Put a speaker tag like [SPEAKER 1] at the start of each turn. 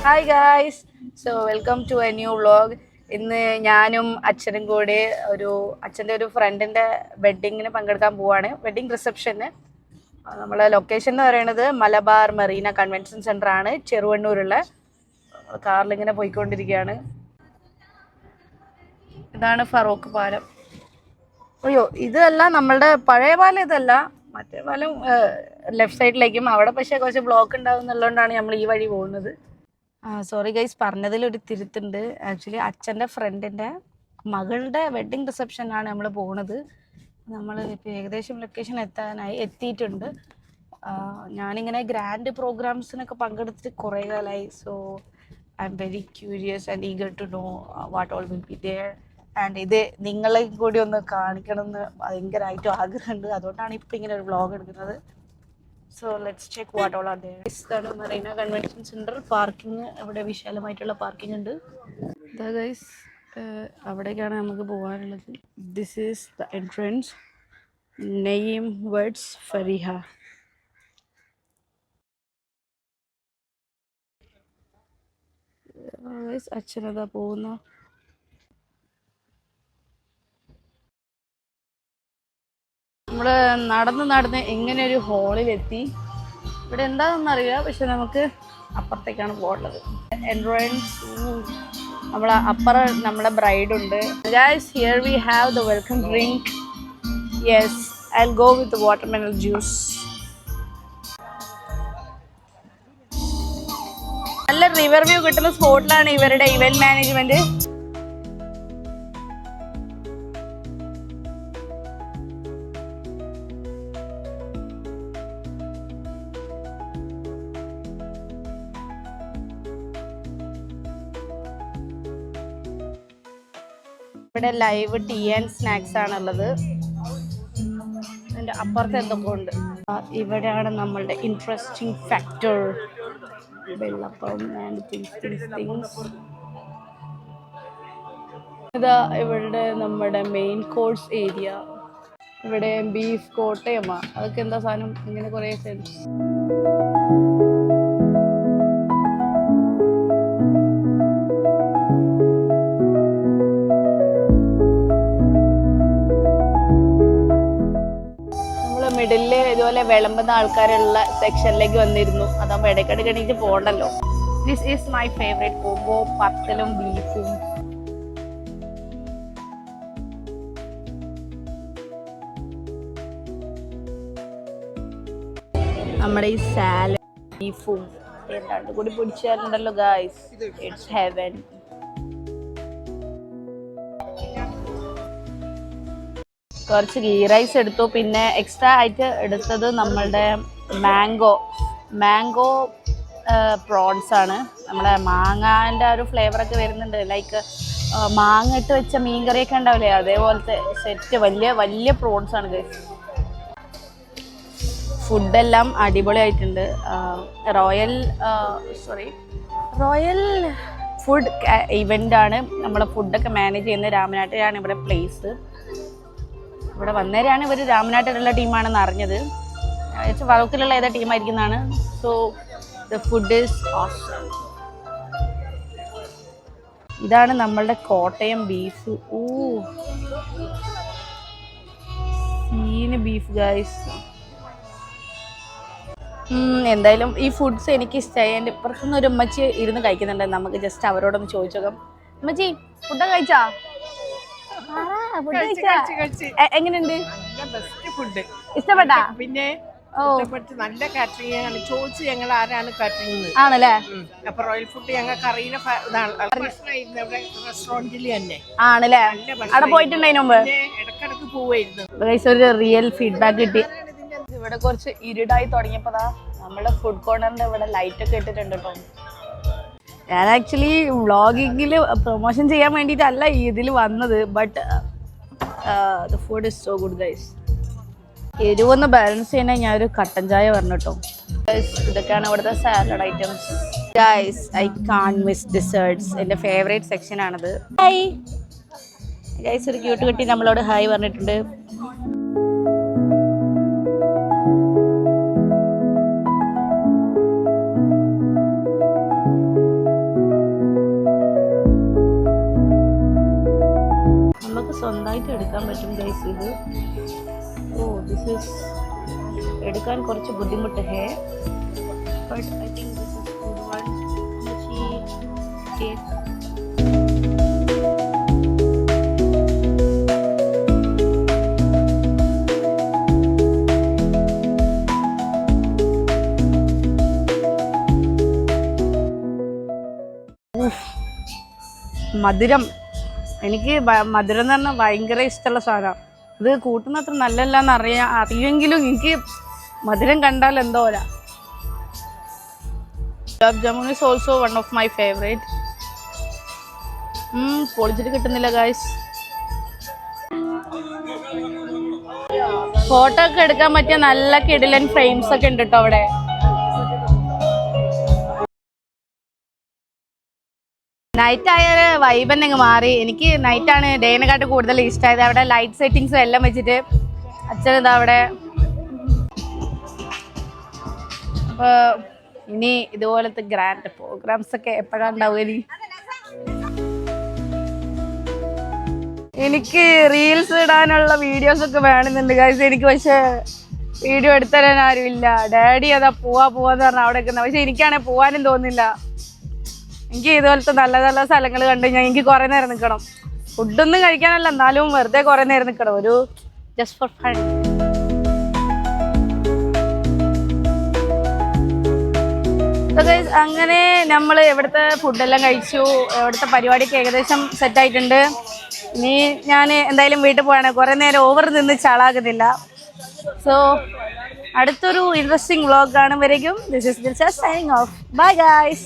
[SPEAKER 1] Hi guys, so welcome to a new vlog. ഇന്ന് ഞാനും അച്ഛനും കൂടി അച്ഛൻ്റെ ഒരു ഫ്രണ്ടിൻ്റെ വെഡ്ഡിങ്ങിന് പങ്കെടുക്കാൻ പോവാണ്. വെഡ്ഡിങ് റിസപ്ഷന്. നമ്മളെ ലൊക്കേഷൻ എന്ന് പറയുന്നത് മലബാർ മറീന കൺവെൻഷൻ സെൻ്റർ ആണ്, ചെറുവണ്ണൂരുള്ള. കാറിലിങ്ങനെ പോയിക്കൊണ്ടിരിക്കുകയാണ്. ഇതാണ് ഫറൂഖ് പാലം. അയ്യോ, ഇതല്ല നമ്മളുടെ പഴയ പാലം, ഇതല്ല മറ്റേ പാലം. ലെഫ്റ്റ് സൈഡിലേക്കും അവിടെ പക്ഷേ കുറച്ച് ബ്ലോക്ക് ഉണ്ടാവും എന്നുള്ളതുകൊണ്ടാണ് നമ്മൾ ഈ വഴി പോകുന്നത്. സോറി ഗൈസ്, പറഞ്ഞതിലൊരു തിരുത്തുണ്ട്. ആക്ച്വലി അച്ഛൻ്റെ ഫ്രണ്ടിൻ്റെ മകളുടെ വെഡ്ഡിങ് റിസപ്ഷനാണ് നമ്മൾ പോകുന്നത്. നമ്മൾ ഇപ്പോൾ ഏകദേശം ലൊക്കേഷൻ എത്തിയിട്ടുണ്ട്. ഞാനിങ്ങനെ ഗ്രാൻഡ് പ്രോഗ്രാംസിനൊക്കെ പങ്കെടുത്തിട്ട് കുറേ കാലമായി. So I'm very curious and eager to know what all will be there. And ഇത് നിങ്ങളെ കൂടി ഒന്ന് കാണിക്കണം എന്ന് ഭയങ്കരമായിട്ടും ആഗ്രഹമുണ്ട്. അതുകൊണ്ടാണ് ഇപ്പോൾ ഇങ്ങനെ ഒരു വ്ളോഗ് എടുക്കുന്നത്. So let's check what all are there. ഇതാണ് മറീന കൺവെൻഷൻ സെൻറ്റർ. പാർക്കിംഗ് അവിടെ വിശാലമായിട്ടുള്ള പാർക്കിംഗ് ഉണ്ട്. ഇതാ ഗൈസ്, അവിടേക്കാണ് നമുക്ക് പോകാനുള്ളത്. This is the entrance. നെയ്യം വേർഡ്സ് ഫരിഹ. അച്ഛനതാ പോകുന്നു. നമ്മൾ നടന്ന് ഇങ്ങനെ ഒരു ഹാളിലെത്തി. ഇവിടെ എന്താണെന്നറിയില്ല, പക്ഷെ നമുക്ക് അപ്പുറത്തേക്കാണ് പോകുന്നത്. എൻട്രൻസ്. നമ്മളെ ബ്രൈഡ് ഉണ്ട്. Guys, here we have the welcome drink. Yes, I will go with watermelon juice. നല്ല റിവർ വ്യൂ കിട്ടുന്ന സ്പോട്ടിലാണ് ഇവരുടെ ഇവന്റ് മാനേജ്മെന്റ്. ഇവിടെ ലൈവ് ടീ ആൻഡ് സ്നാക്സ് ആണുള്ളത്. അതിൻ്റെ അപ്പുറത്ത് എന്തൊക്കെ ഉണ്ട്. ഇവിടെയാണ് നമ്മളുടെ interesting factor. Vellappam and things. ഇതാ ഇവിടെ നമ്മുടെ മെയിൻ കോഴ്സ് ഏരിയ. ഇവിടെ ബീഫ് കോട്ടയമാ, അതൊക്കെ എന്താ സാധനം, ഇങ്ങനെ കുറേ സെൻസ്. മിഡില് ഇതുപോലെ വിളമ്പുന്ന ആൾക്കാരുള്ള സെക്ഷനിലേക്ക് വന്നിരുന്നു. അതാകുമ്പോൾ ഇടയ്ക്കിടയ്ക്ക് എണീറ്റ് പോകണ്ടല്ലോ. This is my favourite combo, പത്തലും ബീഫും. നമ്മുടെ ഈ സാലഡ് ബീഫും രണ്ടും കൂടി പിടിച്ചാലുണ്ടല്ലോ ഗായ്സ്, ഇറ്റ്സ് ഹെവൻ. കുറച്ച് ഗീ റൈസ് എടുത്തു. പിന്നെ എക്സ്ട്രാ ആയിട്ട് എടുത്തത് നമ്മളുടെ മാംഗോ പ്രോൺസ് ആണ്. നമ്മുടെ മാങ്ങാൻ്റെ ഒരു ഫ്ലേവറൊക്കെ വരുന്നുണ്ട്. ലൈക്ക് മാങ്ങ ഇട്ട് വെച്ച മീൻ കറിയൊക്കെ ഉണ്ടാവില്ലേ, അതേപോലത്തെ സെറ്റ് വലിയ പ്രോൺസ് ആണ് ഗൈസ്. ഫുഡെല്ലാം അടിപൊളിയായിട്ടുണ്ട്. റോയൽ ഫുഡ് ഇവൻ്റാണ്. നമ്മളെ ഫുഡൊക്കെ മാനേജ് ചെയ്യുന്നത് രാമനാട്ടിലാണ് ഇവിടെ പ്ലേസ്. ഇവിടെ വന്നേരാണ് ഇവർ രാമനാട്ടിലുള്ള ടീമാണെന്ന് അറിഞ്ഞത്. വകുപ്പിലുള്ള ഏതാ ടീമായിരിക്കുന്നതാണ്. So the food is awesome. ഇതാണ് നമ്മളുടെ കോട്ടയം ബീഫ്. സീന് ബീഫ് ഗൈസ്. എന്തായാലും ഈ ഫുഡ്സ് എനിക്ക് ഇഷ്ടമായി. എൻ്റെ ഇപ്പുറത്തുനിന്ന് ഒരു ഉമ്മച്ചി ഇരുന്ന് കഴിക്കുന്നുണ്ട്. നമുക്ക് ജസ്റ്റ് അവരോടൊന്ന് ചോദിച്ചു നോക്കാം. ഉമ്മച്ചി, ഫുഡ് കഴിച്ചാ? എങ്ങനെയുണ്ട്? ഇഷ്ടപ്പെട്ടാ? പിന്നെ നല്ല കാറ്ററിംഗ് ആണ്. ചോദിച്ചു ഞങ്ങൾ ആരാണ് കാറ്ററിംഗ് ആണല്ലേ. അപ്പൊ റോയൽ ഫുഡ് ഞങ്ങൾക്ക് അറിയുന്ന റെസ്റ്റോറന്റിൽ തന്നെ ആണല്ലേ. അവിടെ പോയിട്ടുണ്ടതിന് മുമ്പ് ഇടക്കിടക്ക് പോവായിരുന്നു. ഒരു റിയൽ ഫീഡ്ബാക്ക് കിട്ടി. ഇവിടെ കുറച്ച് ഇരുടായി തുടങ്ങിയപ്പോഴാ നമ്മുടെ ഫുഡ് കോർണറിന്റെ ഇവിടെ ലൈറ്റ് ഒക്കെ ഇട്ടിട്ടുണ്ട് കേട്ടോ. ഞാൻ ആക്ച്വലി വ്ളോഗിങ്ങിൽ പ്രൊമോഷൻ ചെയ്യാൻ വേണ്ടിയിട്ടല്ല ഇതിൽ വന്നത്. But the food is so good guys. എരിവൊന്ന് ബാലൻസ് ചെയ്യണേ ഞാനൊരു കട്ടൻ ചായ പറഞ്ഞു കേട്ടോ. ഇതൊക്കെയാണ് ഇവിടുത്തെ salad items. Guys, I can't miss desserts. എൻ്റെ ഫേവറേറ്റ് സെക്ഷനാണത്. ഹായ് ഗൈസ്, ഒരു ക്യൂട്ട് കുട്ടി നമ്മളോട് ഹായ് പറഞ്ഞിട്ടുണ്ട്. സുഖമായിട്ട് എടുക്കാൻ പറ്റും ഗൈസ് ഇത്. ഓ ദിസ് ഈസ് എടുക്കാൻ കുറച്ച് ബുദ്ധിമുട്ട് ഹേ, but I think this is good one. മധുരം, എനിക്ക് മധുരം എന്ന് പറഞ്ഞാൽ ഭയങ്കര ഇഷ്ടമുള്ള സാധനമാണ്. ഇത് കൂട്ടുന്നത്ര നല്ലല്ല എന്ന് അറിയുമെങ്കിലും എനിക്ക് മധുരം കണ്ടാൽ എന്തോ പോലെ. Gulab jamun is also one of my favourite. പൊളിച്ചിട്ട് കിട്ടുന്നില്ല ഗായ്സ്. ഫോട്ടോ ഒക്കെ എടുക്കാൻ പറ്റിയ നല്ല കിടിലൻ ഫ്രെയിംസ് ഒക്കെ ഉണ്ട് കേട്ടോ അവിടെ. നൈറ്റ് ആയ വൈബ് തന്നെ മാറി. എനിക്ക് നൈറ്റാണ് ഡേനെക്കാട്ട് കൂടുതൽ ഇഷ്ടമായത്. അവിടെ ലൈറ്റ് സെറ്റിങ്സും എല്ലാം വെച്ചിട്ട് അച്ഛൻ ഇതാ അവിടെ. അപ്പോൾ ഇനി ഇതുപോലത്തെ ഗ്രാൻഡ് പ്രോഗ്രാംസ് ഒക്കെ എപ്പോഴാണ് ഉണ്ടാവുക? എനിക്ക് റീൽസ് ഇടാനുള്ള വീഡിയോസ് ഒക്കെ വേണമെന്നുണ്ട് ഗൈസ്. എനിക്ക് പക്ഷേ വീഡിയോ എടുത്തരാൻ ആരുമില്ല. ഡാഡി അതാ പോവാന്ന് പറഞ്ഞാൽ അവിടെ നിൽക്കുന്നത്. പക്ഷെ എനിക്കാണെങ്കിൽ പോവാനും തോന്നില്ല. എനിക്ക് ഇതുപോലത്തെ നല്ല നല്ല സ്ഥലങ്ങൾ കണ്ടു കഴിഞ്ഞാൽ എനിക്ക് കുറേ നേരം നിൽക്കണം. ഫുഡൊന്നും കഴിക്കാനല്ല, എന്നാലും വെറുതെ കുറേ നേരം നിൽക്കണം, ഒരു ജസ്റ്റ് ഫോർ ഫൺ. അങ്ങനെ നമ്മൾ ഇവിടുത്തെ ഫുഡെല്ലാം കഴിച്ചു. ഇവിടുത്തെ പരിപാടിക്ക് ഏകദേശം സെറ്റായിട്ടുണ്ട്. ഇനി ഞാൻ എന്തായാലും വീട്ടിൽ പോവാണ്. കുറേ നേരം ഓവർ നിന്ന് ചാളാകുന്നില്ല. സോ അടുത്തൊരു ഇൻട്രസ്റ്റിംഗ് വ്ളോഗ് കാണുമ്പോഴേക്കും this is Dilsha signing off. Bye guys.